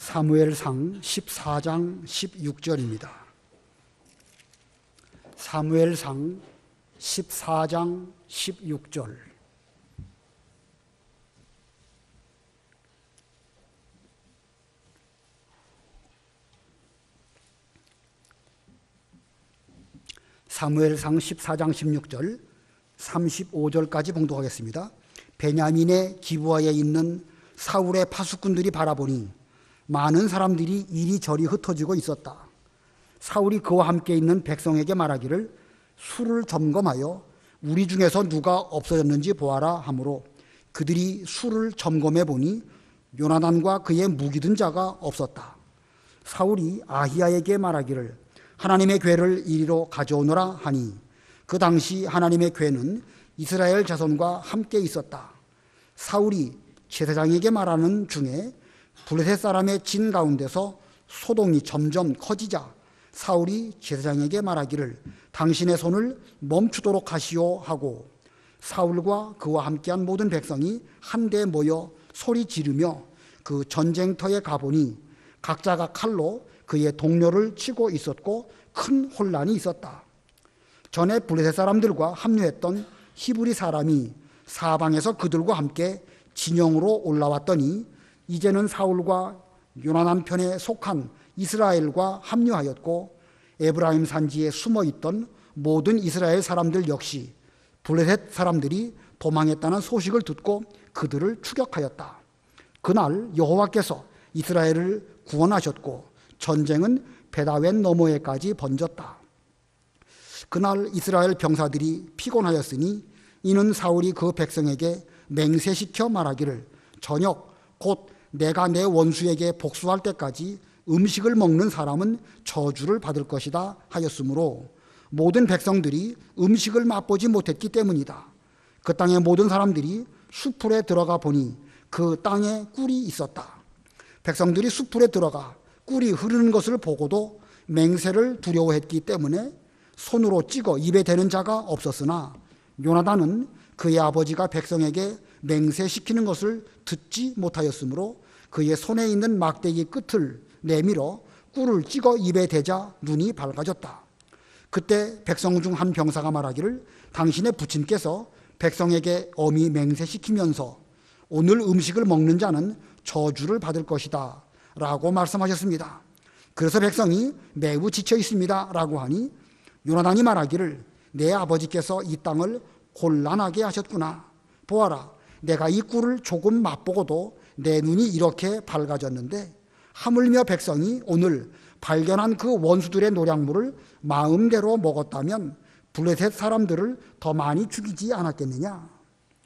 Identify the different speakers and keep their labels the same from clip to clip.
Speaker 1: 사무엘상 14장 16절입니다. 사무엘상 14장 16절. 사무엘상 14장 16절 35절까지 봉독하겠습니다. 베냐민의 기브아에 있는 사울의 파수꾼들이 바라보니 많은 사람들이 이리저리 흩어지고 있었다. 사울이 그와 함께 있는 백성에게 말하기를 수를 점검하여 우리 중에서 누가 없어졌는지 보아라 하므로 그들이 수를 점검해 보니 요나단과 그의 무기 든 자가 없었다. 사울이 아히야에게 말하기를 하나님의 궤를 이리로 가져오너라 하니 그 당시 하나님의 궤는 이스라엘 자손과 함께 있었다. 사울이 제사장에게 말하는 중에 블레셋 사람의 진 가운데서 소동이 점점 커지자 사울이 제사장에게 말하기를 당신의 손을 멈추도록 하시오 하고 사울과 그와 함께한 모든 백성이 한데 모여 소리 지르며 그 전쟁터에 가보니 각자가 칼로 그의 동료를 치고 있었고 큰 혼란이 있었다. 전에 블레셋 사람들과 합류했던 히브리 사람이 사방에서 그들과 함께 진영으로 올라왔더니 이제는 사울과 요나단 편에 속한 이스라엘과 합류하였고 에브라임 산지에 숨어있던 모든 이스라엘 사람들 역시 블레셋 사람들이 도망했다는 소식을 듣고 그들을 추격하였다. 그날 여호와께서 이스라엘을 구원하셨고 전쟁은 베다웬 너머에까지 번졌다. 그날 이스라엘 병사들이 피곤하였으니 이는 사울이 그 백성에게 맹세시켜 말하기를 저녁 곧 내가 내 원수에게 복수할 때까지 음식을 먹는 사람은 저주를 받을 것이다 하였으므로 모든 백성들이 음식을 맛보지 못했기 때문이다. 그 땅의 모든 사람들이 수풀에 들어가 보니 그 땅에 꿀이 있었다. 백성들이 수풀에 들어가 꿀이 흐르는 것을 보고도 맹세를 두려워했기 때문에 손으로 찍어 입에 대는 자가 없었으나 요나단은 그의 아버지가 백성에게 맹세시키는 것을 듣지 못하였으므로 그의 손에 있는 막대기 끝을 내밀어 꿀을 찍어 입에 대자 눈이 밝아졌다. 그때 백성 중 한 병사가 말하기를 당신의 부친께서 백성에게 엄히 맹세시키면서 오늘 음식을 먹는 자는 저주를 받을 것이다 라고 말씀하셨습니다. 그래서 백성이 매우 지쳐 있습니다 라고 하니 요나단이 말하기를 내 아버지께서 이 땅을 곤란하게 하셨구나. 보아라, 내가 이 꿀을 조금 맛보고도 내 눈이 이렇게 밝아졌는데 하물며 백성이 오늘 발견한 그 원수들의 노략물을 마음대로 먹었다면 블레셋 사람들을 더 많이 죽이지 않았겠느냐.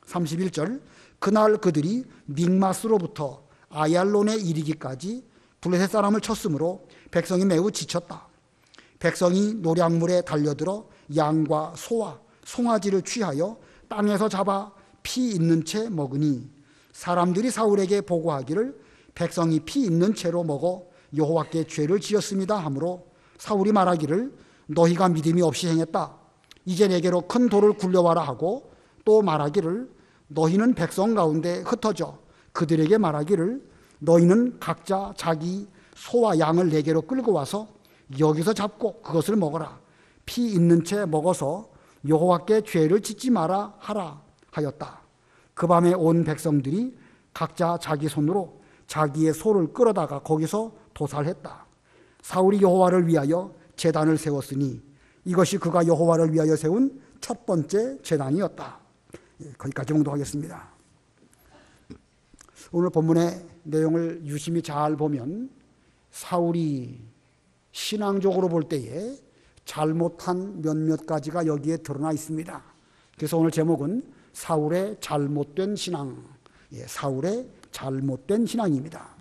Speaker 1: 31절 그날 그들이 믹마스로부터 아얄론에 이르기까지 블레셋 사람을 쳤으므로 백성이 매우 지쳤다. 백성이 노략물에 달려들어 양과 소와 송아지를 취하여 땅에서 잡아 피 있는 채 먹으니 사람들이 사울에게 보고하기를 백성이 피 있는 채로 먹어 여호와께 죄를 지었습니다 하므로 사울이 말하기를 너희가 믿음이 없이 행했다. 이제 내게로 큰 돌을 굴려와라 하고 또 말하기를 너희는 백성 가운데 흩어져 그들에게 말하기를 너희는 각자 자기 소와 양을 내게로 끌고 와서 여기서 잡고 그것을 먹어라. 피 있는 채 먹어서 여호와께 죄를 짓지 마라 하라 하였다. 그 밤에 온 백성들이 각자 자기 손으로 자기의 소를 끌어다가 거기서 도살했다. 사울이 여호와를 위하여 제단을 세웠으니 이것이 그가 여호와를 위하여 세운 첫 번째 제단이었다. 거기까지 봉독하겠습니다. 오늘 본문의 내용을 유심히 잘 보면 사울이 신앙적으로 볼 때에 잘못한 몇몇 가지가 여기에 드러나 있습니다. 그래서 오늘 제목은 사울의 잘못된 신앙, 사울의 잘못된 신앙입니다.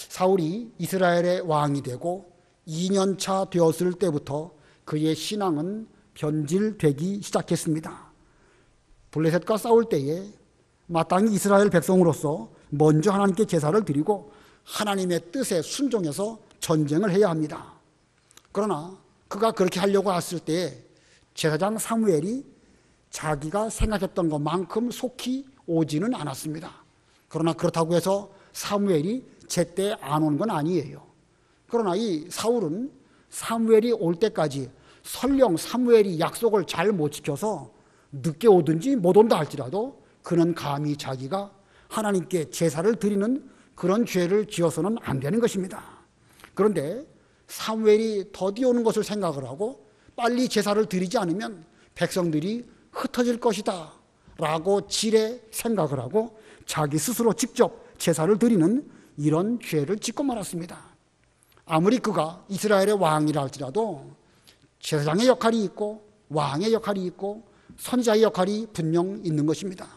Speaker 1: 사울이 이스라엘의 왕이 되고 2년차 되었을 때부터 그의 신앙은 변질되기 시작했습니다. 블레셋과 싸울 때에 마땅히 이스라엘 백성으로서 먼저 하나님께 제사를 드리고 하나님의 뜻에 순종해서 전쟁을 해야 합니다. 그러나 그가 그렇게 하려고 했을 때에 제사장 사무엘이 자기가 생각했던 것만큼 속히 오지는 않았습니다. 그러나 그렇다고 해서 사무엘이 제때 안 온 건 아니에요. 그러나 이 사울은 사무엘이 올 때까지 설령 사무엘이 약속을 잘 못 지켜서 늦게 오든지 못 온다 할지라도 그는 감히 자기가 하나님께 제사를 드리는 그런 죄를 지어서는 안 되는 것입니다. 그런데 사무엘이 더디 오는 것을 생각을 하고 빨리 제사를 드리지 않으면 백성들이 흩어질 것이다 라고 지레 생각을 하고 자기 스스로 직접 제사를 드리는 이런 죄를 짓고 말았습니다. 아무리 그가 이스라엘의 왕이라 할지라도 제사장의 역할이 있고 왕의 역할이 있고 선지자의 역할이 분명 있는 것입니다.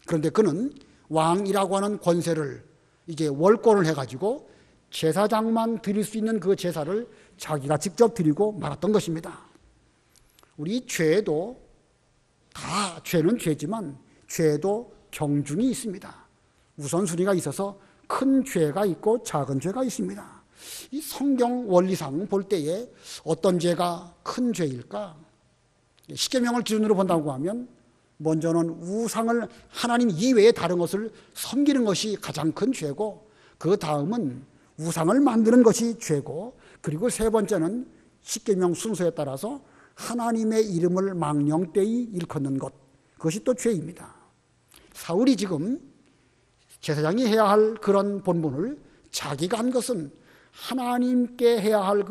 Speaker 1: 그런데 그는 왕이라고 하는 권세를 이제 월권을 해가지고 제사장만 드릴 수 있는 그 제사를 자기가 직접 드리고 말았던 것입니다. 우리 죄도 다 죄는 죄지만 죄도 경중이 있습니다. 우선순위가 있어서 큰 죄가 있고 작은 죄가 있습니다. 이 성경 원리상 볼 때에 어떤 죄가 큰 죄일까? 십계명을 기준으로 본다고 하면 먼저는 우상을 하나님 이외에 다른 것을 섬기는 것이 가장 큰 죄고, 그 다음은 우상을 만드는 것이 죄고, 그리고 세 번째는 십계명 순서에 따라서 하나님의 이름을 망령되이 일컫는 것, 그것이 또 죄입니다. 사울이 지금 제사장이 해야 할 그런 본분을 자기가 한 것은 하나님께 해야 할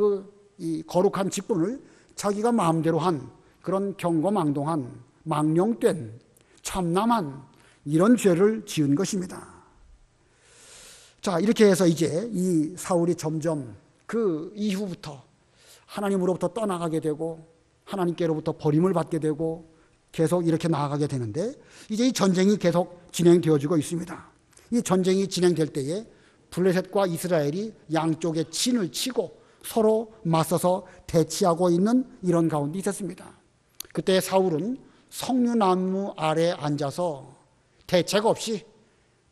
Speaker 1: 이 거룩한 직분을 자기가 마음대로 한 그런 경거망동한 망령된 참남한 이런 죄를 지은 것입니다. 자, 이렇게 해서 이제 이 사울이 점점 그 이후부터 하나님으로부터 떠나가게 되고 하나님께로부터 버림을 받게 되고 계속 이렇게 나아가게 되는데, 이제 이 전쟁이 계속 진행되어지고 있습니다. 이 전쟁이 진행될 때에 블레셋과 이스라엘이 양쪽에 진을 치고 서로 맞서서 대치하고 있는 이런 가운데 있었습니다. 그때 사울은 석류나무 아래 앉아서 대책 없이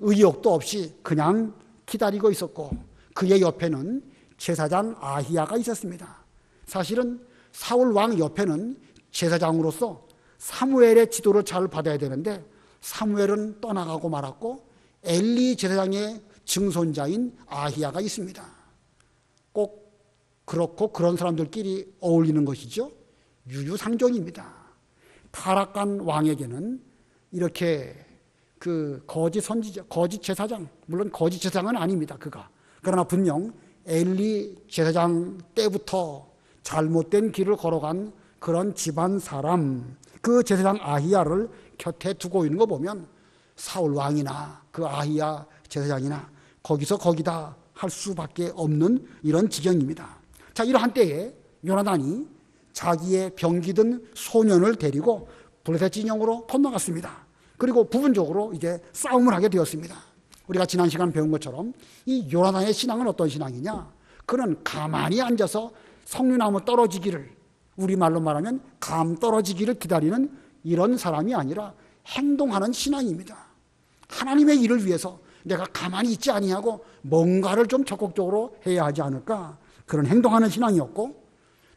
Speaker 1: 의욕도 없이 그냥 기다리고 있었고, 그의 옆에는 제사장 아히야가 있었습니다. 사실은 사울 왕 옆에는 제사장으로서 사무엘의 지도를 잘 받아야 되는데 사무엘은 떠나가고 말았고 엘리 제사장의 증손자인 아히야가 있습니다. 꼭 그렇고 그런 사람들끼리 어울리는 것이죠. 유유상종입니다. 타락한 왕에게는 이렇게 그 거짓 선지자, 거짓 제사장, 물론 거짓 제사장은 아닙니다. 그가. 그러나 분명 엘리 제사장 때부터 잘못된 길을 걸어간 그런 집안 사람, 그 제사장 아히야를 곁에 두고 있는 거 보면 사울 왕이나 그 아히야 제사장이나 거기서 거기다 할 수밖에 없는 이런 지경입니다. 자, 이러한 때에 요나단이 자기의 병기든 소년을 데리고 블레셋 진영으로 건너갔습니다. 그리고 부분적으로 이제 싸움을 하게 되었습니다. 우리가 지난 시간 배운 것처럼 이 요나단의 신앙은 어떤 신앙이냐? 그는 가만히 앉아서 석류나무 떨어지기를, 우리말로 말하면 감 떨어지기를 기다리는 이런 사람이 아니라 행동하는 신앙입니다. 하나님의 일을 위해서 내가 가만히 있지 아니하고 뭔가를 좀 적극적으로 해야 하지 않을까, 그런 행동하는 신앙이었고,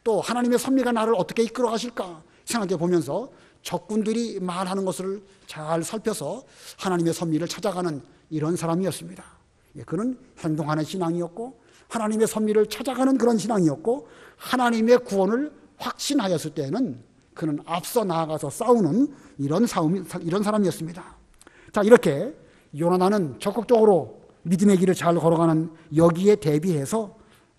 Speaker 1: 또 하나님의 섭리가 나를 어떻게 이끌어 가실까 생각해 보면서 적군들이 말하는 것을 잘 살펴서 하나님의 섭리를 찾아가는 이런 사람이었습니다. 그는 행동하는 신앙이었고 하나님의 섭리를 찾아가는 그런 신앙이었고, 하나님의 구원을 확신하였을 때는 그는 앞서 나아가서 싸우는 이런 사람이었습니다. 자, 이렇게 요나단은 적극적으로 믿음의 길을 잘 걸어가는 여기에 대비해서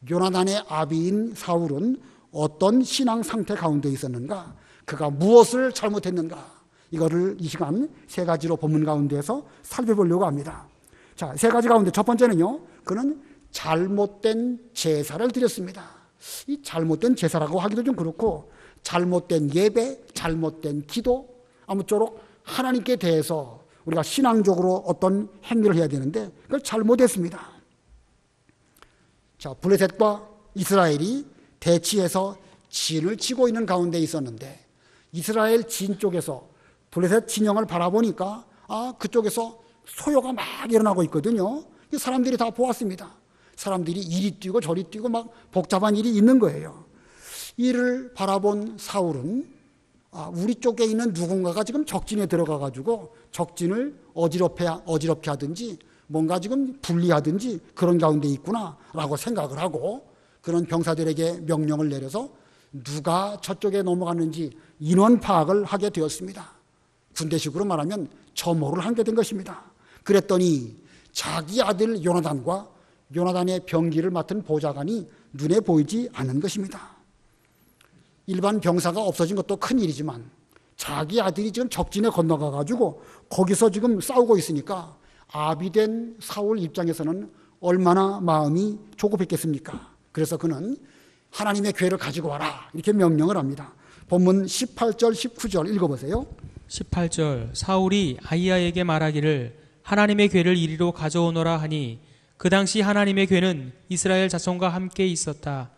Speaker 1: 요나단의 아비인 사울은 어떤 신앙 상태 가운데 있었는가, 그가 무엇을 잘못했는가, 이거를 이 시간 세 가지로 본문 가운데에서 살펴보려고 합니다. 자, 세 가지 가운데 첫 번째는요, 그는 잘못된 제사를 드렸습니다. 이 잘못된 제사라고 하기도 좀 그렇고, 잘못된 예배, 잘못된 기도, 아무쪼록 하나님께 대해서 우리가 신앙적으로 어떤 행위를 해야 되는데 그걸 잘못했습니다. 자, 블레셋과 이스라엘이 대치해서 진을 치고 있는 가운데 있었는데, 이스라엘 진 쪽에서 블레셋 진영을 바라보니까 그쪽에서 소요가 막 일어나고 있거든요. 사람들이 다 보았습니다. 사람들이 이리 뛰고 저리 뛰고 막 복잡한 일이 있는 거예요. 이를 바라본 사울은 우리 쪽에 있는 누군가가 지금 적진에 들어가 가지고 적진을 어지럽게 하든지 뭔가 지금 불리하든지 그런 가운데 있구나라고 생각을 하고 그런 병사들에게 명령을 내려서 누가 저쪽에 넘어갔는지 인원 파악을 하게 되었습니다. 군대식으로 말하면 점호를 하게 된 것입니다. 그랬더니 자기 아들 요나단과 요나단의 병기를 맡은 보좌관이 눈에 보이지 않는 것입니다. 일반 병사가 없어진 것도 큰일이지만 자기 아들이 지금 적진에 건너가 가지고 거기서 지금 싸우고 있으니까 아비된 사울 입장에서는 얼마나 마음이 조급했겠습니까? 그래서 그는 하나님의 궤를 가지고 와라 이렇게 명령을 합니다. 본문 18절 19절 읽어보세요.
Speaker 2: 18절 사울이 아히야에게 말하기를 하나님의 궤를 이리로 가져오너라 하니 그 당시 하나님의 궤는 이스라엘 자손과 함께 있었다.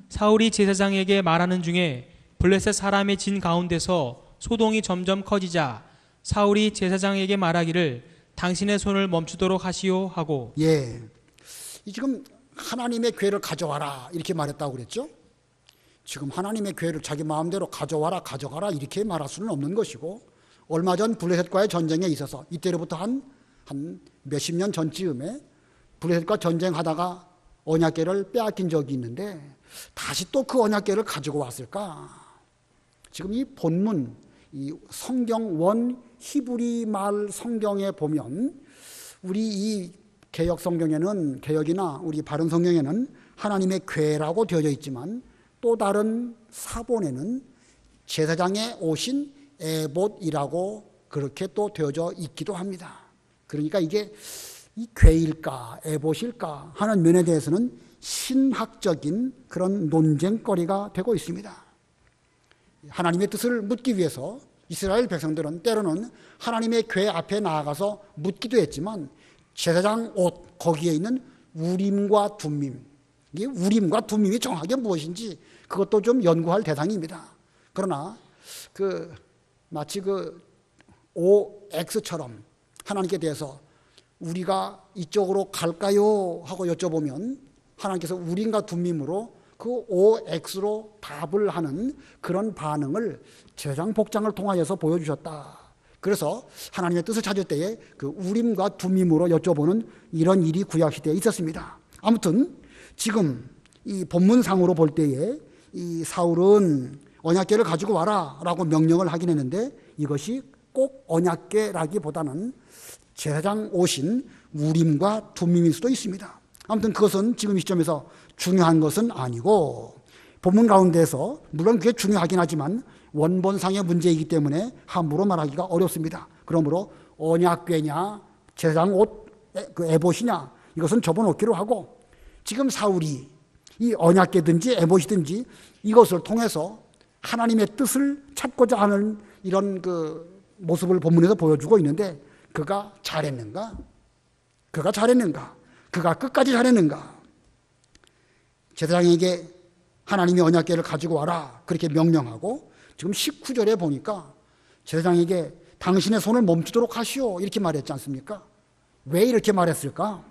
Speaker 2: 사울이 제사장에게 말하는 중에 블레셋 사람의 진 가운데서 소동이 점점 커지자 사울이 제사장에게 말하기를 당신의 손을 멈추도록 하시오 하고
Speaker 1: 지금 하나님의 궤를 가져와라 이렇게 말했다고 그랬죠. 지금 하나님의 궤를 자기 마음대로 가져와라 가져가라 이렇게 말할 수는 없는 것이고 얼마 전 블레셋과의 전쟁에 있어서 이때로부터 한 몇십 년 전쯤에 블레셋과 전쟁하다가 언약궤를 빼앗긴 적이 있는데 다시 또 그 언약궤를 가지고 왔을까? 지금 이 본문 이 성경 원 히브리 말 성경에 보면 우리 이 개역 성경에는 개역이나 우리 바른 성경에는 하나님의 궤라고 되어져 있지만 또 다른 사본에는 제사장에 오신 에봇이라고 그렇게 또 되어져 있기도 합니다. 그러니까 이게 이 궤일까 에봇일까 하는 면에 대해서는 신학적인 그런 논쟁거리가 되고 있습니다. 하나님의 뜻을 묻기 위해서 이스라엘 백성들은 때로는 하나님의 궤 앞에 나아가서 묻기도 했지만 제사장 옷 거기에 있는 우림과 둠밈, 이게 우림과 둠밈이 정확하게 무엇인지 그것도 좀 연구할 대상입니다. 그러나 마치 OX처럼 하나님께 대해서 우리가 이쪽으로 갈까요? 하고 여쭤보면 하나님께서 우림과 둠밈으로 그 OX로 답을 하는 그런 반응을 제사장 복장을 통하여서 보여주셨다. 그래서 하나님의 뜻을 찾을 때에 그 우림과 둠밈으로 여쭤보는 이런 일이 구약시대에 있었습니다. 아무튼 지금 이 본문상으로 볼 때에 이 사울은 언약궤를 가지고 와라 라고 명령을 하긴 했는데 이것이 꼭 언약궤라기보다는 제사장 오신 우림과 둠밈일 수도 있습니다. 아무튼 그것은 지금 이 시점에서 중요한 것은 아니고 본문 가운데서 물론 그게 중요하긴 하지만 원본상의 문제이기 때문에 함부로 말하기가 어렵습니다. 그러므로 언약궤냐 제사장 옷 그 에봇이냐 이것은 접어놓기로 하고 지금 사울이 이 언약궤든지 에봇이든지 이것을 통해서 하나님의 뜻을 찾고자 하는 이런 그 모습을 본문에서 보여주고 있는데 그가 잘했는가? 그가 끝까지 잘했는가? 제사장에게 하나님의 언약궤를 가지고 와라 그렇게 명령하고 지금 19절에 보니까 제사장에게 당신의 손을 멈추도록 하시오 이렇게 말했지 않습니까? 왜 이렇게 말했을까?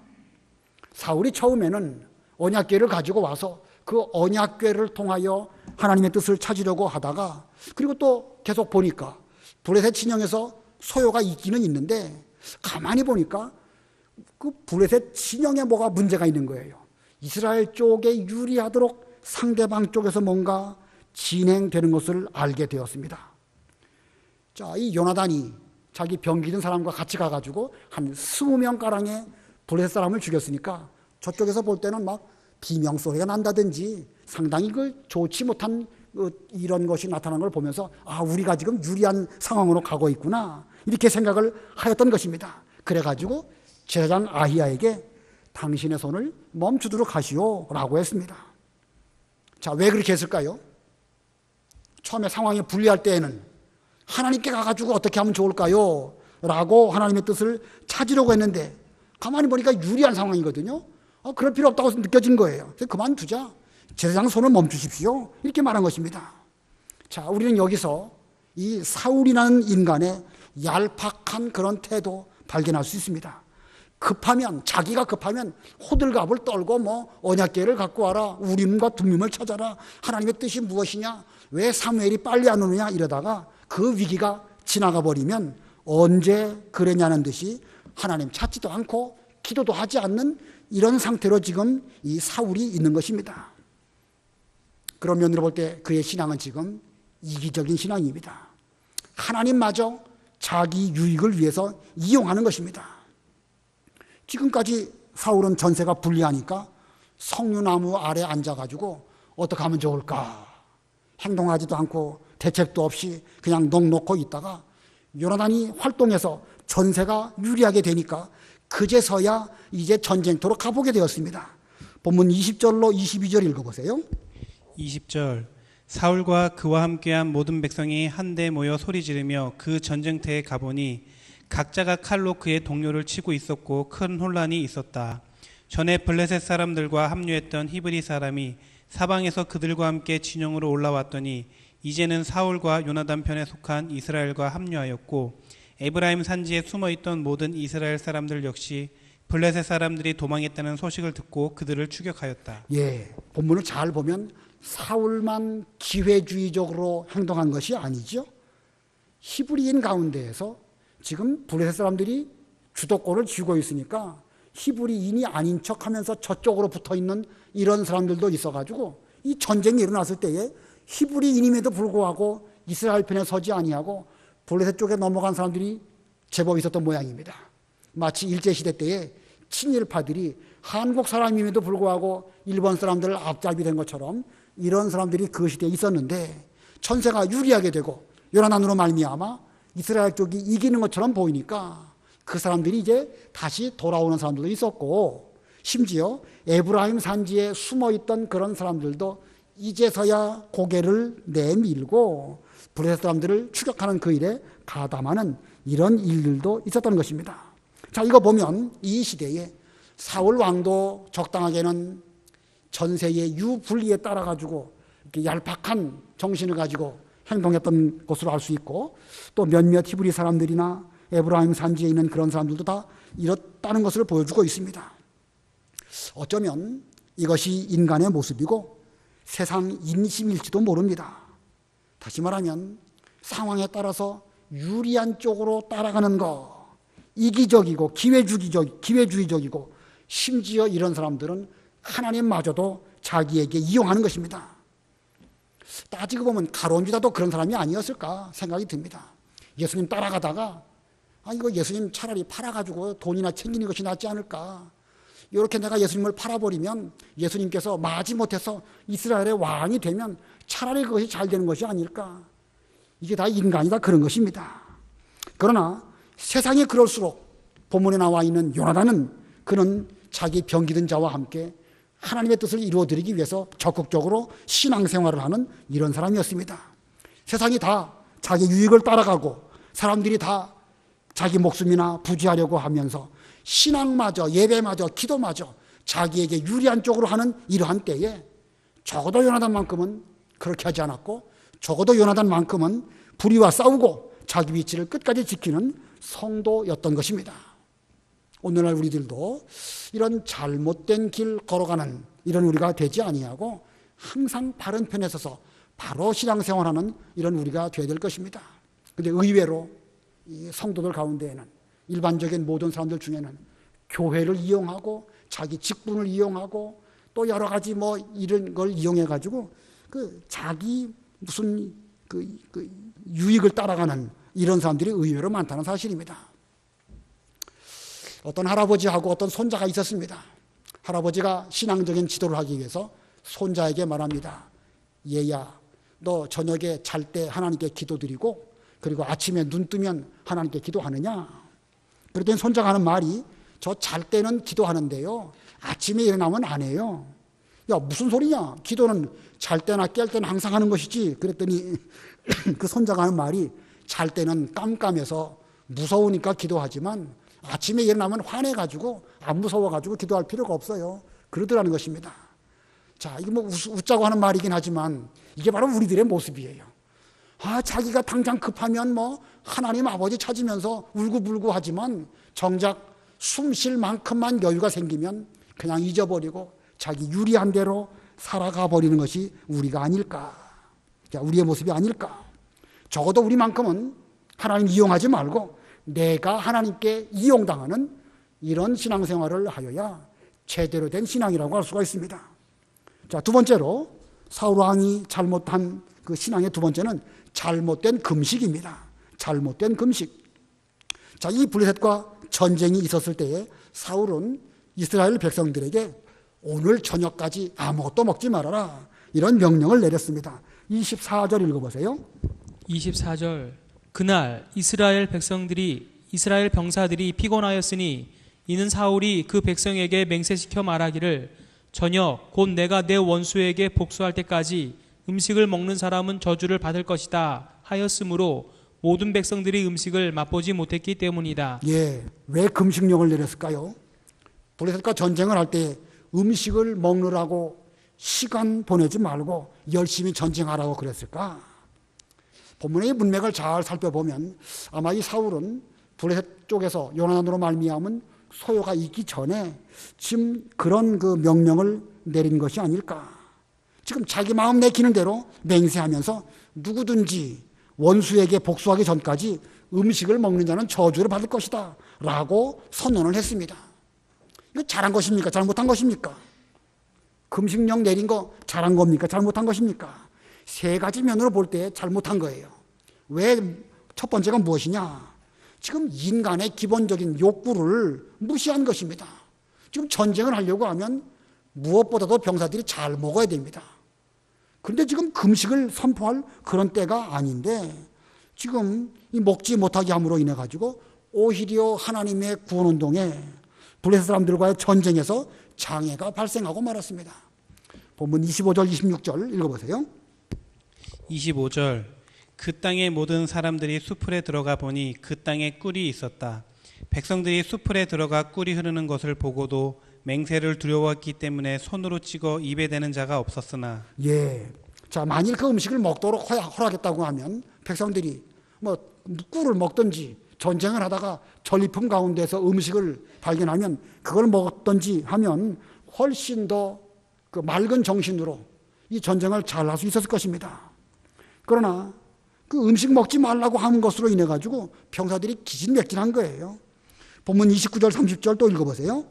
Speaker 1: 사울이 처음에는 언약궤를 가지고 와서 그 언약궤를 통하여 하나님의 뜻을 찾으려고 하다가 그리고 또 계속 보니까 블레셋 진영에서 소요가 있기는 있는데 가만히 보니까 그 블레셋 진영에 뭐가 문제가 있는 거예요. 이스라엘 쪽에 유리하도록 상대방 쪽에서 뭔가 진행되는 것을 알게 되었습니다. 자, 이 요나단이 자기 병기 든 사람과 같이 가가지고 한 20명가량의 블레셋 사람을 죽였으니까 저쪽에서 볼 때는 막 비명소리가 난다든지 상당히 좋지 못한 이런 것이 나타난 걸 보면서 우리가 지금 유리한 상황으로 가고 있구나 이렇게 생각을 하였던 것입니다. 그래가지고 제사장 아히야에게 당신의 손을 멈추도록 하시오 라고 했습니다. 자, 왜 그렇게 했을까요? 처음에 상황이 불리할 때에는 하나님께 가가지고 어떻게 하면 좋을까요? 라고 하나님의 뜻을 찾으려고 했는데 가만히 보니까 유리한 상황이거든요. 그럴 필요 없다고 느껴진 거예요. 그래서 그만두자. 제사장 손을 멈추십시오. 이렇게 말한 것입니다. 자, 우리는 여기서 이 사울이라는 인간의 얄팍한 그런 태도 발견할 수 있습니다. 자기가 급하면 호들갑을 떨고 언약궤를 갖고 와라, 우림과 둠밈을 찾아라, 하나님의 뜻이 무엇이냐, 왜 사무엘이 빨리 안 오느냐 이러다가 그 위기가 지나가 버리면 언제 그러냐는 듯이 하나님 찾지도 않고 기도도 하지 않는 이런 상태로 지금 이 사울이 있는 것입니다. 그런 면으로 볼 때 그의 신앙은 지금 이기적인 신앙입니다. 하나님마저 자기 유익을 위해서 이용하는 것입니다. 지금까지 사울은 전세가 불리하니까 석류나무 아래 앉아가지고 어떻게 하면 좋을까 행동하지도 않고 대책도 없이 그냥 넋놓고 있다가 요나단이 활동해서 전세가 유리하게 되니까 그제서야 이제 전쟁터로 가보게 되었습니다. 본문 20절로 22절 읽어보세요.
Speaker 3: 20절 사울과 그와 함께한 모든 백성이 한데 모여 소리 지르며 그 전쟁터에 가보니 각자가 칼로 그의 동료를 치고 있었고 큰 혼란이 있었다. 전에 블레셋 사람들과 합류했던 히브리 사람이 사방에서 그들과 함께 진영으로 올라왔더니 이제는 사울과 요나단 편에 속한 이스라엘과 합류하였고 에브라임 산지에 숨어있던 모든 이스라엘 사람들 역시 블레셋 사람들이 도망했다는 소식을 듣고 그들을 추격하였다.
Speaker 1: 예, 본문을 잘 보면 사울만 기회주의적으로 행동한 것이 아니죠. 히브리인 가운데에서 지금 블레셋 사람들이 주도권을 쥐고 있으니까 히브리인이 아닌 척하면서 저쪽으로 붙어있는 이런 사람들도 있어가지고 이 전쟁이 일어났을 때에 히브리인임에도 불구하고 이스라엘 편에 서지 아니하고 블레셋 쪽에 넘어간 사람들이 제법 있었던 모양입니다. 마치 일제시대 때에 친일파들이 한국 사람임에도 불구하고 일본 사람들을 앞잡이 된 것처럼 이런 사람들이 그 시대에 있었는데 전세가 유리하게 되고 요나단으로 말미암아 이스라엘 쪽이 이기는 것처럼 보이니까 그 사람들이 이제 다시 돌아오는 사람들도 있었고 심지어 에브라임 산지에 숨어있던 그런 사람들도 이제서야 고개를 내밀고 블레셋 사람들을 추격하는 그 일에 가담하는 이런 일들도 있었던 것입니다. 자, 이거 보면 이 시대에 사울 왕도 적당하게는 전세의 유불리에 따라 가지고 이렇게 얄팍한 정신을 가지고 행동했던 것으로 알 수 있고 또 몇몇 히브리 사람들이나 에브라임 산지에 있는 그런 사람들도 다 이렇다는 것을 보여주고 있습니다. 어쩌면 이것이 인간의 모습이고 세상 인심일지도 모릅니다. 다시 말하면 상황에 따라서 유리한 쪽으로 따라가는 거, 이기적이고 기회주의적이고 심지어 이런 사람들은 하나님마저도 자기에게 이용하는 것입니다. 따지고 보면 가룟 유다도 그런 사람이 아니었을까 생각이 듭니다. 예수님 따라가다가 이거 예수님 차라리 팔아가지고 돈이나 챙기는 것이 낫지 않을까. 이렇게 내가 예수님을 팔아버리면 예수님께서 마지못해서 이스라엘의 왕이 되면 차라리 그것이 잘 되는 것이 아닐까. 이게 다 인간이다 그런 것입니다. 그러나 세상이 그럴수록 본문에 나와 있는 요나단은 그는 자기 병기든 자와 함께 하나님의 뜻을 이루어드리기 위해서 적극적으로 신앙생활을 하는 이런 사람이었습니다. 세상이 다 자기 유익을 따라가고 사람들이 다 자기 목숨이나 부지하려고 하면서 신앙마저 예배마저 기도마저 자기에게 유리한 쪽으로 하는 이러한 때에 적어도 요나단만큼은 그렇게 하지 않았고 적어도 요나단만큼은 불의와 싸우고 자기 위치를 끝까지 지키는 성도였던 것입니다. 오늘날 우리들도 이런 잘못된 길 걸어가는 이런 우리가 되지 아니하고 항상 바른 편에 서서 바로 신앙생활하는 이런 우리가 되어야 될 것입니다. 그런데 의외로 이 성도들 가운데에는 일반적인 모든 사람들 중에는 교회를 이용하고 자기 직분을 이용하고 또 여러 가지 뭐 이런 걸 이용해 가지고 그 자기 무슨 그 유익을 따라가는 이런 사람들이 의외로 많다는 사실입니다. 어떤 할아버지하고 어떤 손자가 있었습니다. 할아버지가 신앙적인 지도를 하기 위해서 손자에게 말합니다. 얘야, 너 저녁에 잘 때 하나님께 기도드리고 그리고 아침에 눈 뜨면 하나님께 기도하느냐? 그랬더니 손자가 하는 말이 저 잘 때는 기도하는데요. 아침에 일어나면 안 해요. 야, 무슨 소리냐? 기도는 잘 때나 깰 때는 항상 하는 것이지. 그랬더니 그 손자가 하는 말이 잘 때는 깜깜해서 무서우니까 기도하지만 아침에 일어나면 화내가지고 안 무서워가지고 기도할 필요가 없어요. 그러더라는 것입니다. 자, 이게 뭐 웃자고 하는 말이긴 하지만 이게 바로 우리들의 모습이에요. 자기가 당장 급하면 뭐 하나님 아버지 찾으면서 울고불고 하지만 정작 숨 쉴 만큼만 여유가 생기면 그냥 잊어버리고 자기 유리한 대로 살아가 버리는 것이 우리가 아닐까. 자, 우리의 모습이 아닐까. 적어도 우리만큼은 하나님 이용하지 말고 내가 하나님께 이용당하는 이런 신앙생활을 하여야 제대로 된 신앙이라고 할 수가 있습니다. 자, 두 번째로 사울 왕이 잘못한 그 신앙의 두 번째는 잘못된 금식입니다. 잘못된 금식. 자, 이 블레셋과 전쟁이 있었을 때에 사울은 이스라엘 백성들에게 오늘 저녁까지 아무것도 먹지 말아라, 이런 명령을 내렸습니다. 24절 읽어보세요.
Speaker 2: 24절 그날 이스라엘 병사들이 피곤하였으니 이는 사울이 그 백성에게 맹세시켜 말하기를 저녁 곧 내가 내 원수에게 복수할 때까지 음식을 먹는 사람은 저주를 받을 것이다 하였으므로 모든 백성들이 음식을 맛보지 못했기 때문이다.
Speaker 1: 예, 왜 금식령을 내렸을까요? 블레셋과 전쟁을 할 때 음식을 먹느라고 시간 보내지 말고 열심히 전쟁하라고 그랬을까? 본문의 문맥을 잘 살펴보면 아마 이 사울은 블레셋 쪽에서 요나단으로 말미암은 소요가 있기 전에 지금 그런 그 명령을 내린 것이 아닐까. 지금 자기 마음 내키는 대로 맹세하면서 누구든지 원수에게 복수하기 전까지 음식을 먹는 자는 저주를 받을 것이다 라고 선언을 했습니다. 이거 잘한 것입니까? 잘못한 것입니까? 금식령 내린 거 잘한 겁니까? 잘못한 것입니까? 세 가지 면으로 볼 때 잘못한 거예요. 왜? 첫 번째가 무엇이냐? 지금 인간의 기본적인 욕구를 무시한 것입니다. 지금 전쟁을 하려고 하면 무엇보다도 병사들이 잘 먹어야 됩니다. 그런데 지금 금식을 선포할 그런 때가 아닌데 지금 이 먹지 못하게 함으로 인해 가지고 오히려 하나님의 구원운동에 블레셋 사람들과의 전쟁에서 장애가 발생하고 말았습니다. 본문 25절 26절 읽어보세요.
Speaker 3: 25절 그 땅의 모든 사람들이 수풀에 들어가 보니 그 땅에 꿀이 있었다. 백성들이 수풀에 들어가 꿀이 흐르는 것을 보고도 맹세를 두려워했기 때문에 손으로 찍어 입에 대는 자가 없었으나.
Speaker 1: 예. 자, 만일 그 음식을 먹도록 허락했다고 하면 백성들이 뭐 꿀을 먹든지 전쟁을 하다가 전리품 가운데서 음식을 발견하면 그걸 먹었든지 하면 훨씬 더 그 맑은 정신으로 이 전쟁을 잘 할 수 있었을 것입니다. 그러나 그 음식 먹지 말라고 하는 것으로 인해 가지고 병사들이 기진맥진한 거예요. 본문 29절 30절 또 읽어보세요.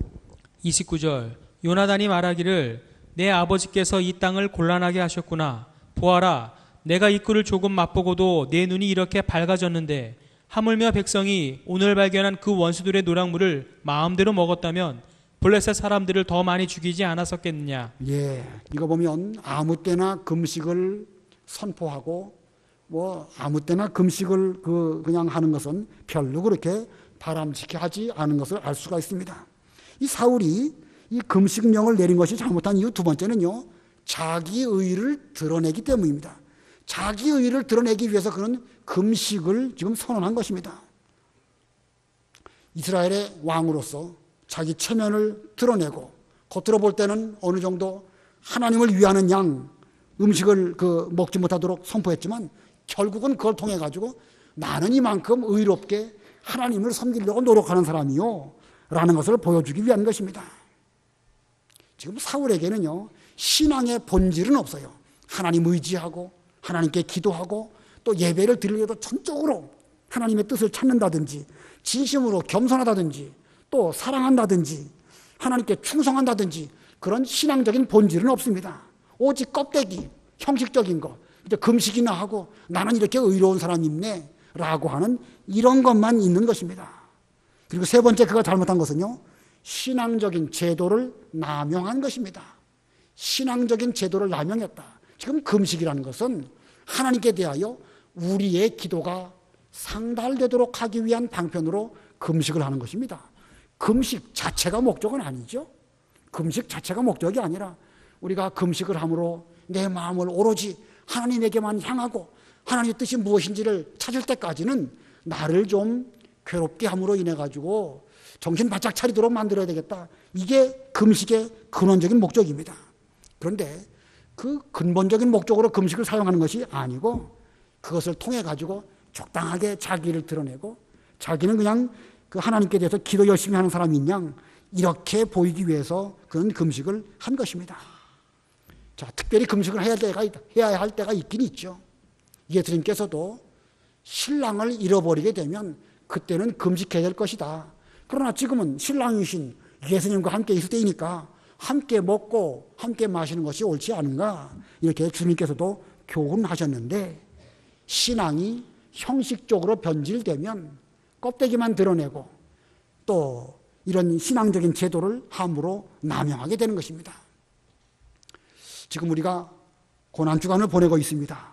Speaker 2: 29절 요나단이 말하기를 내 아버지께서 이 땅을 곤란하게 하셨구나. 보아라 내가 이 꿀을 조금 맛보고도 내 눈이 이렇게 밝아졌는데 하물며 백성이 오늘 발견한 그 원수들의 노략물을 마음대로 먹었다면 블레셋 사람들을 더 많이 죽이지 않았었겠느냐.
Speaker 1: 예, 이거 보면 아무 때나 금식을 선포하고 뭐 아무 때나 금식을 그냥 하는 것은 별로 그렇게 바람직해 하지 않은 것을 알 수가 있습니다. 이 사울이 이 금식령을 내린 것이 잘못한 이유 두 번째는요, 자기 의를 드러내기 때문입니다. 자기 의를 드러내기 위해서 그는 금식을 지금 선언한 것입니다. 이스라엘의 왕으로서 자기 체면을 드러내고 겉으로 볼 때는 어느 정도 하나님을 위하는 양 음식을 먹지 못하도록 선포했지만 결국은 그걸 통해 가지고 나는 이만큼 의롭게 하나님을 섬기려고 노력하는 사람이요 라는 것을 보여주기 위한 것입니다. 지금 사울에게는요 신앙의 본질은 없어요. 하나님 의지하고 하나님께 기도하고 또 예배를 드리려도 전적으로 하나님의 뜻을 찾는다든지 진심으로 겸손하다든지 또 사랑한다든지 하나님께 충성한다든지 그런 신앙적인 본질은 없습니다. 오직 껍데기, 형식적인 것, 이제 금식이나 하고 나는 이렇게 의로운 사람이네 라고 하는 이런 것만 있는 것입니다. 그리고 세 번째 그가 잘못한 것은요, 신앙적인 제도를 남용한 것입니다. 신앙적인 제도를 남용했다. 지금 금식이라는 것은 하나님께 대하여 우리의 기도가 상달되도록 하기 위한 방편으로 금식을 하는 것입니다. 금식 자체가 목적은 아니죠. 금식 자체가 목적이 아니라 우리가 금식을 함으로 내 마음을 오로지 하나님에게만 향하고 하나님의 뜻이 무엇인지를 찾을 때까지는 나를 좀 괴롭게 함으로 인해 가지고 정신 바짝 차리도록 만들어야 되겠다. 이게 금식의 근원적인 목적입니다. 그런데 그 근본적인 목적으로 금식을 사용하는 것이 아니고 그것을 통해 가지고 적당하게 자기를 드러내고 자기는 그냥 그 하나님께 대해서 기도 열심히 하는 사람인 양 이렇게 보이기 위해서 그런 금식을 한 것입니다. 자, 특별히 금식을 해야 할 때가 있긴 있죠. 예수님께서도 신랑을 잃어버리게 되면 그때는 금식해야 될 것이다. 그러나 지금은 신랑이신 예수님과 함께 있을 때이니까 함께 먹고 함께 마시는 것이 옳지 않은가, 이렇게 주님께서도 교훈하셨는데, 신앙이 형식적으로 변질되면 껍데기만 드러내고 또 이런 신앙적인 제도를 함부로 남용하게 되는 것입니다. 지금 우리가 고난주간을 보내고 있습니다.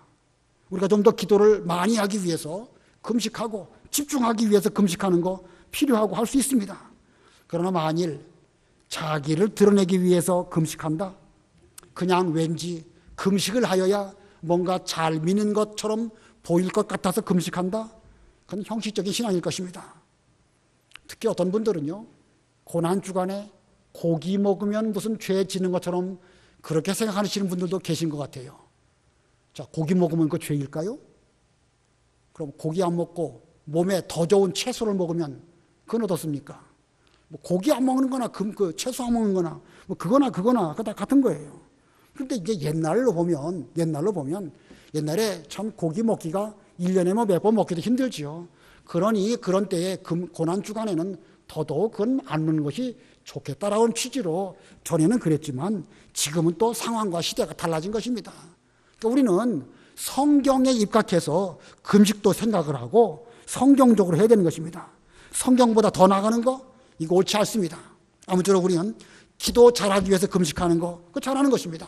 Speaker 1: 우리가 좀 더 기도를 많이 하기 위해서 금식하고 집중하기 위해서 금식하는 거 필요하고 할 수 있습니다. 그러나 만일 자기를 드러내기 위해서 금식한다, 그냥 왠지 금식을 하여야 뭔가 잘 믿는 것처럼 보일 것 같아서 금식한다, 그건 형식적인 신앙일 것입니다. 특히 어떤 분들은요, 고난주간에 고기 먹으면 무슨 죄 지는 것처럼 그렇게 생각하시는 분들도 계신 것 같아요. 자, 고기 먹으면 그 죄일까요? 그럼 고기 안 먹고 몸에 더 좋은 채소를 먹으면 그건 어떻습니까? 뭐 고기 안 먹는 거나 그 채소 안 먹는 거나 뭐 그거나 그거 다 같은 거예요. 그런데 이제 옛날로 보면 옛날에 참 고기 먹기가 1년에 뭐 몇 번 먹기도 힘들지요. 그러니 그런 때에 고난주간에는 더더욱 그건 안 먹는 것이 좋겠다라는 취지로 전에는 그랬지만 지금은 또 상황과 시대가 달라진 것입니다. 그러니까 우리는 성경에 입각해서 금식도 생각을 하고 성경적으로 해야 되는 것입니다. 성경보다 더 나가는 거, 이거 옳지 않습니다. 아무쪼록 우리는 기도 잘하기 위해서 금식하는 거, 그거 잘하는 것입니다.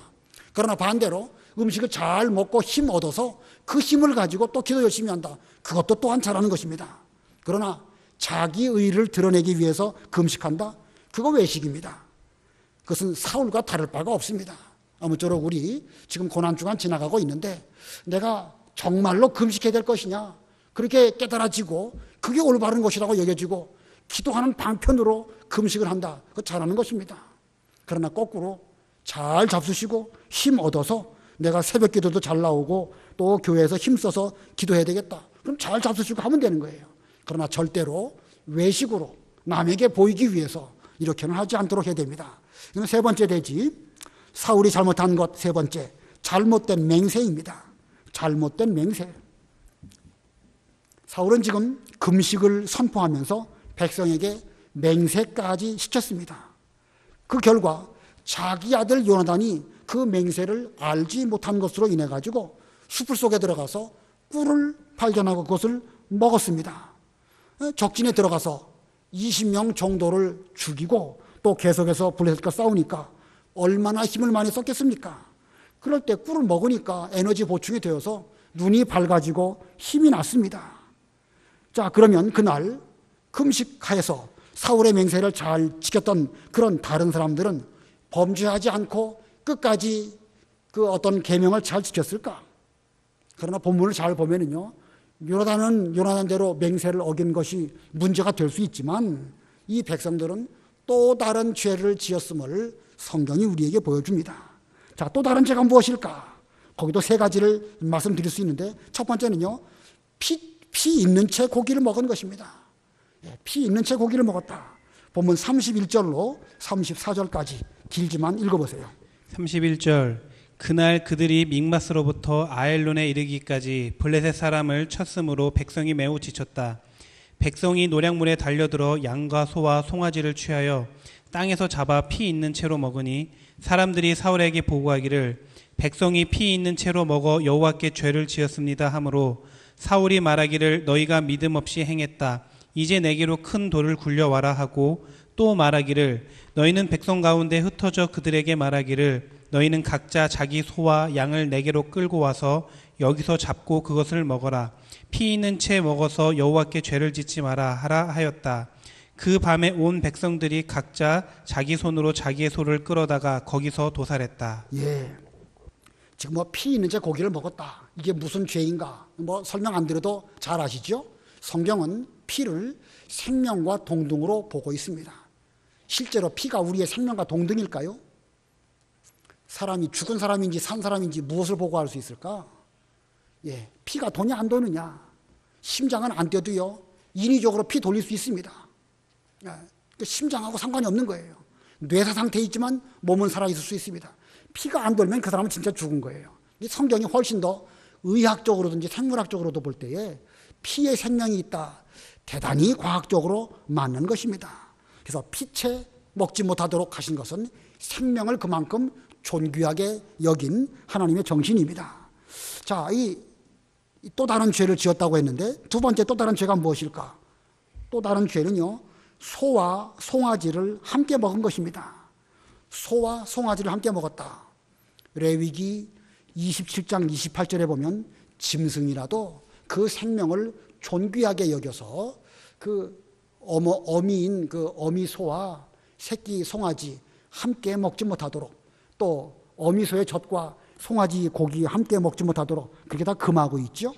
Speaker 1: 그러나 반대로 음식을 잘 먹고 힘 얻어서 그 힘을 가지고 또 기도 열심히 한다, 그것도 또한 잘하는 것입니다. 그러나 자기 의를 드러내기 위해서 금식한다, 그거 외식입니다. 그것은 사울과 다를 바가 없습니다. 아무쪼록 우리 지금 고난주간 지나가고 있는데 내가 정말로 금식해야 될 것이냐, 그렇게 깨달아지고 그게 올바른 것이라고 여겨지고 기도하는 방편으로 금식을 한다, 그거 잘하는 것입니다. 그러나 거꾸로 잘 잡수시고 힘 얻어서 내가 새벽 기도도 잘 나오고 또 교회에서 힘써서 기도해야 되겠다, 그럼 잘 잡수시고 하면 되는 거예요. 그러나 절대로 외식으로 남에게 보이기 위해서 이렇게는 하지 않도록 해야 됩니다. 이건 세 번째 되지. 사울이 잘못한 것 세 번째, 잘못된 맹세입니다. 잘못된 맹세. 사울은 지금 금식을 선포하면서 백성에게 맹세까지 시켰습니다. 그 결과 자기 아들 요나단이 그 맹세를 알지 못한 것으로 인해 가지고 숲을 속에 들어가서 꿀을 발견하고 그것을 먹었습니다. 적진에 들어가서 20명 정도를 죽이고 또 계속해서 블레셋과 싸우니까 얼마나 힘을 많이 썼겠습니까? 그럴 때 꿀을 먹으니까 에너지 보충이 되어서 눈이 밝아지고 힘이 났습니다. 자, 그러면 그날 금식하여서 사울의 맹세를 잘 지켰던 그런 다른 사람들은 범죄하지 않고 끝까지 그 어떤 계명을 잘 지켰을까? 그러나 본문을 잘 보면은요, 요나단은 요나단대로 맹세를 어긴 것이 문제가 될 수 있지만 이 백성들은 또 다른 죄를 지었음을 성경이 우리에게 보여줍니다. 자, 또 다른 죄가 무엇일까? 거기도 세 가지를 말씀드릴 수 있는데, 첫 번째는요, 피 있는 채 고기를 먹은 것입니다. 피 있는 채 고기를 먹었다. 본문 31절로 34절까지 길지만 읽어보세요.
Speaker 3: 31절. 그날 그들이 믹마스로부터 아엘론에 이르기까지 블레셋 사람을 쳤으므로 백성이 매우 지쳤다. 백성이 노략물에 달려들어 양과 소와 송아지를 취하여 땅에서 잡아 피 있는 채로 먹으니 사람들이 사울에게 보고하기를 백성이 피 있는 채로 먹어 여호와께 죄를 지었습니다 하므로 사울이 말하기를 너희가 믿음 없이 행했다. 이제 내게로 큰 돌을 굴려와라 하고 또 말하기를 너희는 백성 가운데 흩어져 그들에게 말하기를 너희는 각자 자기 소와 양을 내게로 끌고 와서 여기서 잡고 그것을 먹어라. 피 있는 채 먹어서 여호와께 죄를 짓지 마라 하라 하였다. 그 밤에 온 백성들이 각자 자기 손으로 자기의 소를 끌어다가 거기서 도살했다.
Speaker 1: 예. 지금 뭐 피 있는 채 고기를 먹었다, 이게 무슨 죄인가? 뭐 설명 안 드려도 잘 아시죠? 성경은 피를 생명과 동등으로 보고 있습니다. 실제로 피가 우리의 생명과 동등일까요? 사람이 죽은 사람인지 산 사람인지 무엇을 보고 알 수 있을까? 예, 피가 도냐 안 도느냐. 심장은 안 뛰어도요, 인위적으로 피 돌릴 수 있습니다. 예, 심장하고 상관이 없는 거예요. 뇌사 상태에 있지만 몸은 살아있을 수 있습니다. 피가 안 돌면 그 사람은 진짜 죽은 거예요. 성경이 훨씬 더 의학적으로든지 생물학적으로도 볼 때에 피에 생명이 있다, 대단히 과학적으로 맞는 것입니다. 그래서 피채 먹지 못하도록 하신 것은 생명을 그만큼 존귀하게 여긴 하나님의 정신입니다. 자, 이 또 다른 죄를 지었다고 했는데 두 번째 또 다른 죄가 무엇일까? 또 다른 죄는요, 소와 송아지를 함께 먹은 것입니다. 소와 송아지를 함께 먹었다. 레위기 27장 28절에 보면 짐승이라도 그 생명을 존귀하게 여겨서 그 어미인 그 어미소와 새끼 송아지 함께 먹지 못하도록, 또 어미소의 젖과 송아지 고기 함께 먹지 못하도록 그렇게 다 금하고 있죠.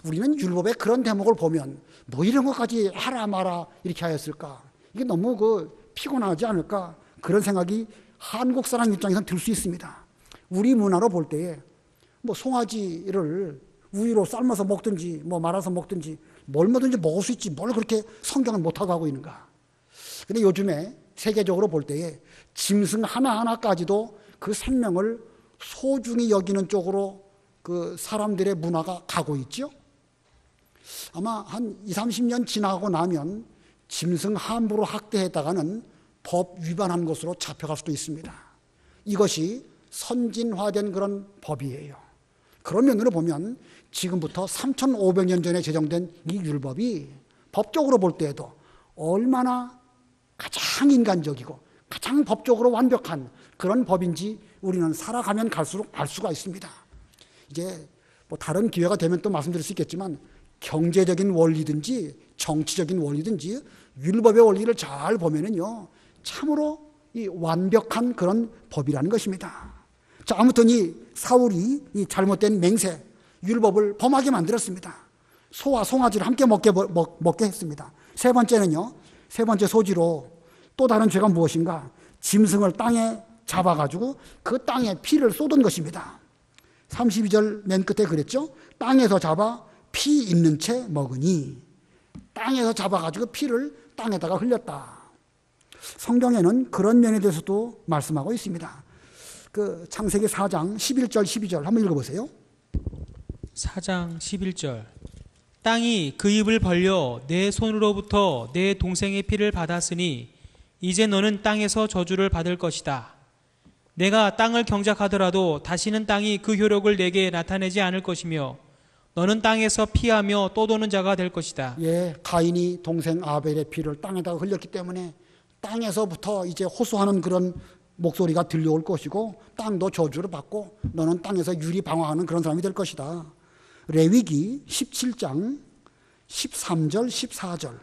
Speaker 1: 우리는 율법에 그런 대목을 보면 뭐 이런 것까지 하라 마라 이렇게 하였을까? 이게 너무 피곤하지 않을까? 그런 생각이 한국 사람 입장에서는 들 수 있습니다. 우리 문화로 볼 때에 뭐 송아지를 우유로 삶아서 먹든지 뭐 말아서 먹든지 뭘 뭐든지 먹을 수 있지 뭘 그렇게 성경을 못하고 하고 있는가? 근데 요즘에 세계적으로 볼 때에 짐승 하나하나까지도 그 생명을 소중히 여기는 쪽으로 그 사람들의 문화가 가고 있죠. 아마 한 20, 30년 지나고 나면 짐승 함부로 학대했다가는 법 위반한 것으로 잡혀갈 수도 있습니다. 이것이 선진화된 그런 법이에요. 그런 면으로 보면 지금부터 3,500년 전에 제정된 이 율법이 법적으로 볼 때에도 얼마나 가장 인간적이고 가장 법적으로 완벽한 그런 법인지 우리는 살아가면 갈수록 알 수가 있습니다. 이제 뭐 다른 기회가 되면 또 말씀드릴 수 있겠지만 경제적인 원리든지 정치적인 원리든지 율법의 원리를 잘 보면은요, 참으로 이 완벽한 그런 법이라는 것입니다. 자, 아무튼 이 사울이 이 잘못된 맹세, 율법을 범하게 만들었습니다. 소와 송아지를 함께 먹게 했습니다. 세 번째는요, 세 번째 소지로 또 다른 죄가 무엇인가? 짐승을 땅에 잡아가지고 그 땅에 피를 쏟은 것입니다. 32절 맨 끝에 그랬죠? 땅에서 잡아 피 있는 채 먹으니, 땅에서 잡아가지고 피를 땅에다가 흘렸다. 성경에는 그런 면에 대해서도 말씀하고 있습니다. 그 창세기 4장 11절 12절 한번 읽어보세요.
Speaker 2: 4장 11절. 땅이 그 입을 벌려 내 손으로부터 내 동생의 피를 받았으니 이제 너는 땅에서 저주를 받을 것이다. 내가 땅을 경작하더라도 다시는 땅이 그 효력을 내게 나타내지 않을 것이며 너는 땅에서 피하며 떠도는 자가 될 것이다.
Speaker 1: 예, 가인이 동생 아벨의 피를 땅에다가 흘렸기 때문에 땅에서부터 이제 호소하는 그런 목소리가 들려올 것이고 땅도 저주를 받고 너는 땅에서 유리방황하는 그런 사람이 될 것이다. 레위기 17장 13절 14절.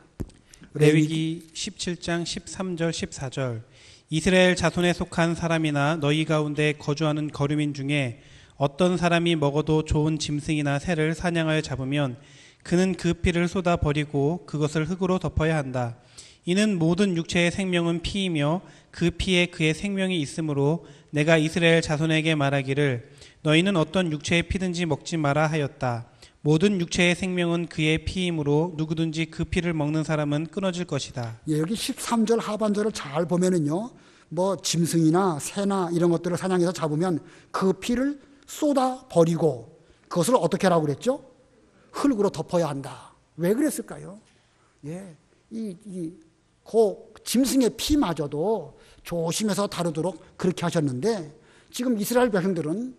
Speaker 3: 레위기 17장 13절 14절. 이스라엘 자손에 속한 사람이나 너희 가운데 거주하는 거류민 중에 어떤 사람이 먹어도 좋은 짐승이나 새를 사냥하여 잡으면 그는 그 피를 쏟아 버리고 그것을 흙으로 덮어야 한다. 이는 모든 육체의 생명은 피이며 그 피에 그의 생명이 있으므로 내가 이스라엘 자손에게 말하기를 너희는 어떤 육체의 피든지 먹지 마라 하였다. 모든 육체의 생명은 그의 피이므로 누구든지 그 피를 먹는 사람은 끊어질 것이다.
Speaker 1: 예, 여기 13절 하반절을 잘 보면은요, 뭐 짐승이나 새나 이런 것들을 사냥해서 잡으면 그 피를 쏟아 버리고 그것을 어떻게 하라고 그랬죠? 흙으로 덮어야 한다. 왜 그랬을까요? 예, 그 짐승의 피마저도 조심해서 다루도록 그렇게 하셨는데 지금 이스라엘 백성들은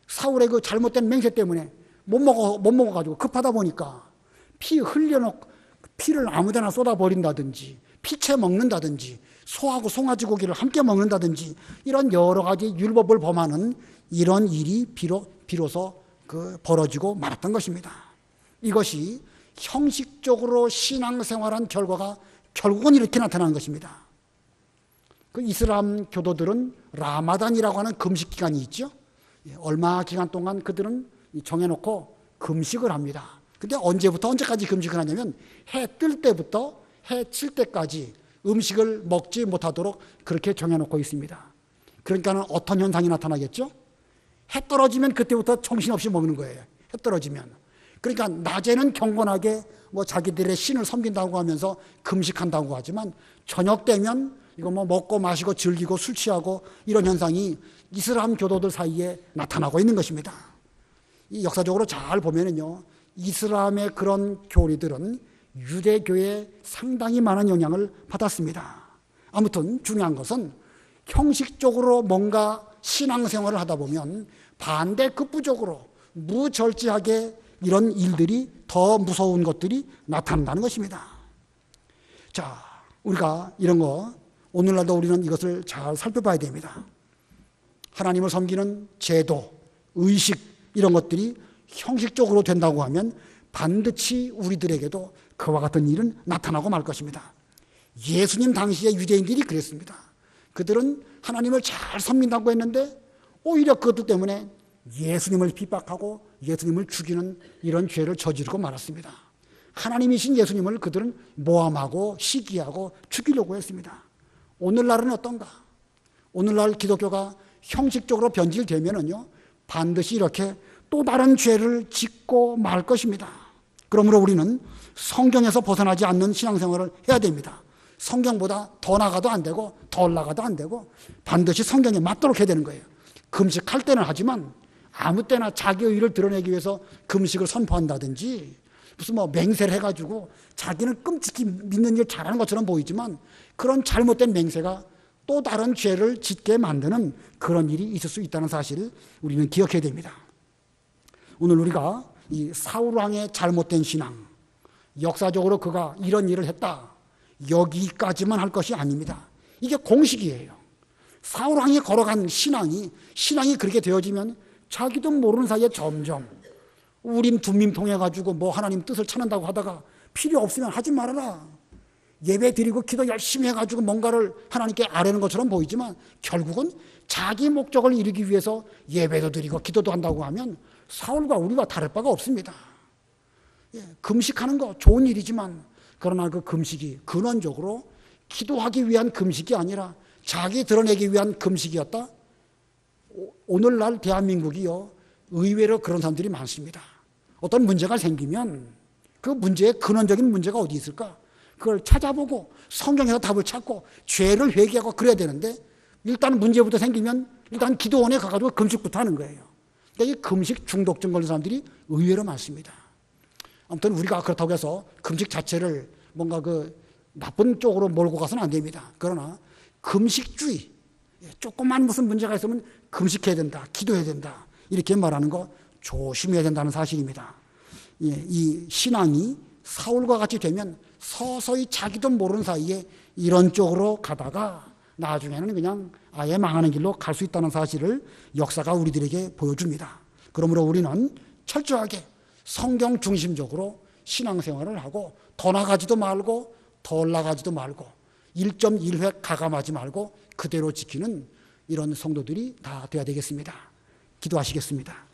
Speaker 1: 사울의 그 잘못된 맹세 때문에 못 먹어가지고 급하다 보니까 피 흘려놓고 피를 아무데나 쏟아버린다든지 피채 먹는다든지 소하고 송아지 고기를 함께 먹는다든지 이런 여러 가지 율법을 범하는 이런 일이 비로소 벌어지고 말았던 것입니다. 이것이 형식적으로 신앙생활한 결과가 결국은 이렇게 나타나는 것입니다. 그 이슬람 교도들은 라마단이라고 하는 금식 기간이 있죠. 얼마 기간 동안 그들은 정해놓고 금식을 합니다. 근데 언제부터 언제까지 금식을 하냐면 해 뜰 때부터 해 칠 때까지 음식을 먹지 못하도록 그렇게 정해놓고 있습니다. 그러니까 어떤 현상이 나타나겠죠? 해 떨어지면 그때부터 정신없이 먹는 거예요. 해 떨어지면. 그러니까 낮에는 경건하게 뭐 자기들의 신을 섬긴다고 하면서 금식한다고 하지만 저녁 되면 이거 뭐 먹고 마시고 즐기고 술 취하고 이런 현상이 이슬람 교도들 사이에 나타나고 있는 것입니다. 이 역사적으로 잘 보면은요, 이슬람의 그런 교리들은 유대교에 상당히 많은 영향을 받았습니다. 아무튼 중요한 것은 형식적으로 뭔가 신앙생활을 하다 보면 반대급부적으로 무절제하게 이런 일들이 더 무서운 것들이 나타난다는 것입니다. 자, 우리가 이런 거 오늘날도 우리는 이것을 잘 살펴봐야 됩니다. 하나님을 섬기는 제도, 의식 이런 것들이 형식적으로 된다고 하면 반드시 우리들에게도 그와 같은 일은 나타나고 말 것입니다. 예수님 당시의 유대인들이 그랬습니다. 그들은 하나님을 잘 섬긴다고 했는데 오히려 그것 때문에 예수님을 핍박하고 예수님을 죽이는 이런 죄를 저지르고 말았습니다. 하나님이신 예수님을 그들은 모함하고 시기하고 죽이려고 했습니다. 오늘날은 어떤가? 오늘날 기독교가 형식적으로 변질되면은요, 반드시 이렇게 또 다른 죄를 짓고 말 것입니다. 그러므로 우리는 성경에서 벗어나지 않는 신앙생활을 해야 됩니다. 성경보다 더 나가도 안 되고 덜 나가도 안 되고 반드시 성경에 맞도록 해야 되는 거예요. 금식할 때는 하지만 아무 때나 자기 의를 드러내기 위해서 금식을 선포한다든지 무슨 맹세를 해가지고 자기는 끔찍히 믿는 일 잘하는 것처럼 보이지만 그런 잘못된 맹세가 또 다른 죄를 짓게 만드는 그런 일이 있을 수 있다는 사실을 우리는 기억해야 됩니다. 오늘 우리가 이 사울왕의 잘못된 신앙, 역사적으로 그가 이런 일을 했다, 여기까지만 할 것이 아닙니다. 이게 공식이에요. 사울왕이 걸어간 신앙이 그렇게 되어지면 자기도 모르는 사이에 점점 우림 둠림 통해 가지고 하나님 뜻을 찾는다고 하다가 필요 없으면 하지 말아라. 예배 드리고 기도 열심히 해가지고 뭔가를 하나님께 아뢰는 것처럼 보이지만 결국은 자기 목적을 이루기 위해서 예배도 드리고 기도도 한다고 하면 사울과 우리가 다를 바가 없습니다. 금식하는 거 좋은 일이지만 그러나 그 금식이 근원적으로 기도하기 위한 금식이 아니라 자기 드러내기 위한 금식이었다. 오늘날 대한민국이요, 의외로 그런 사람들이 많습니다. 어떤 문제가 생기면 그 문제의 근원적인 문제가 어디 있을까? 그걸 찾아보고 성경에서 답을 찾고 죄를 회개하고 그래야 되는데 일단 문제부터 생기면 일단 기도원에 가가지고 금식부터 하는 거예요. 그러니까 이 금식 중독증 걸린 사람들이 의외로 많습니다. 아무튼 우리가 그렇다고 해서 금식 자체를 뭔가 그 나쁜 쪽으로 몰고 가서는 안 됩니다. 그러나 금식주의, 조금만 무슨 문제가 있으면 금식해야 된다, 기도해야 된다, 이렇게 말하는 거 조심해야 된다는 사실입니다. 이 신앙이 사울과 같이 되면 서서히 자기도 모르는 사이에 이런 쪽으로 가다가 나중에는 그냥 아예 망하는 길로 갈 수 있다는 사실을 역사가 우리들에게 보여줍니다. 그러므로 우리는 철저하게 성경 중심적으로 신앙생활을 하고 더 나가지도 말고 덜 나가지도 말고 1.1획 가감하지 말고 그대로 지키는 이런 성도들이 다 되어야 되겠습니다. 기도하시겠습니다.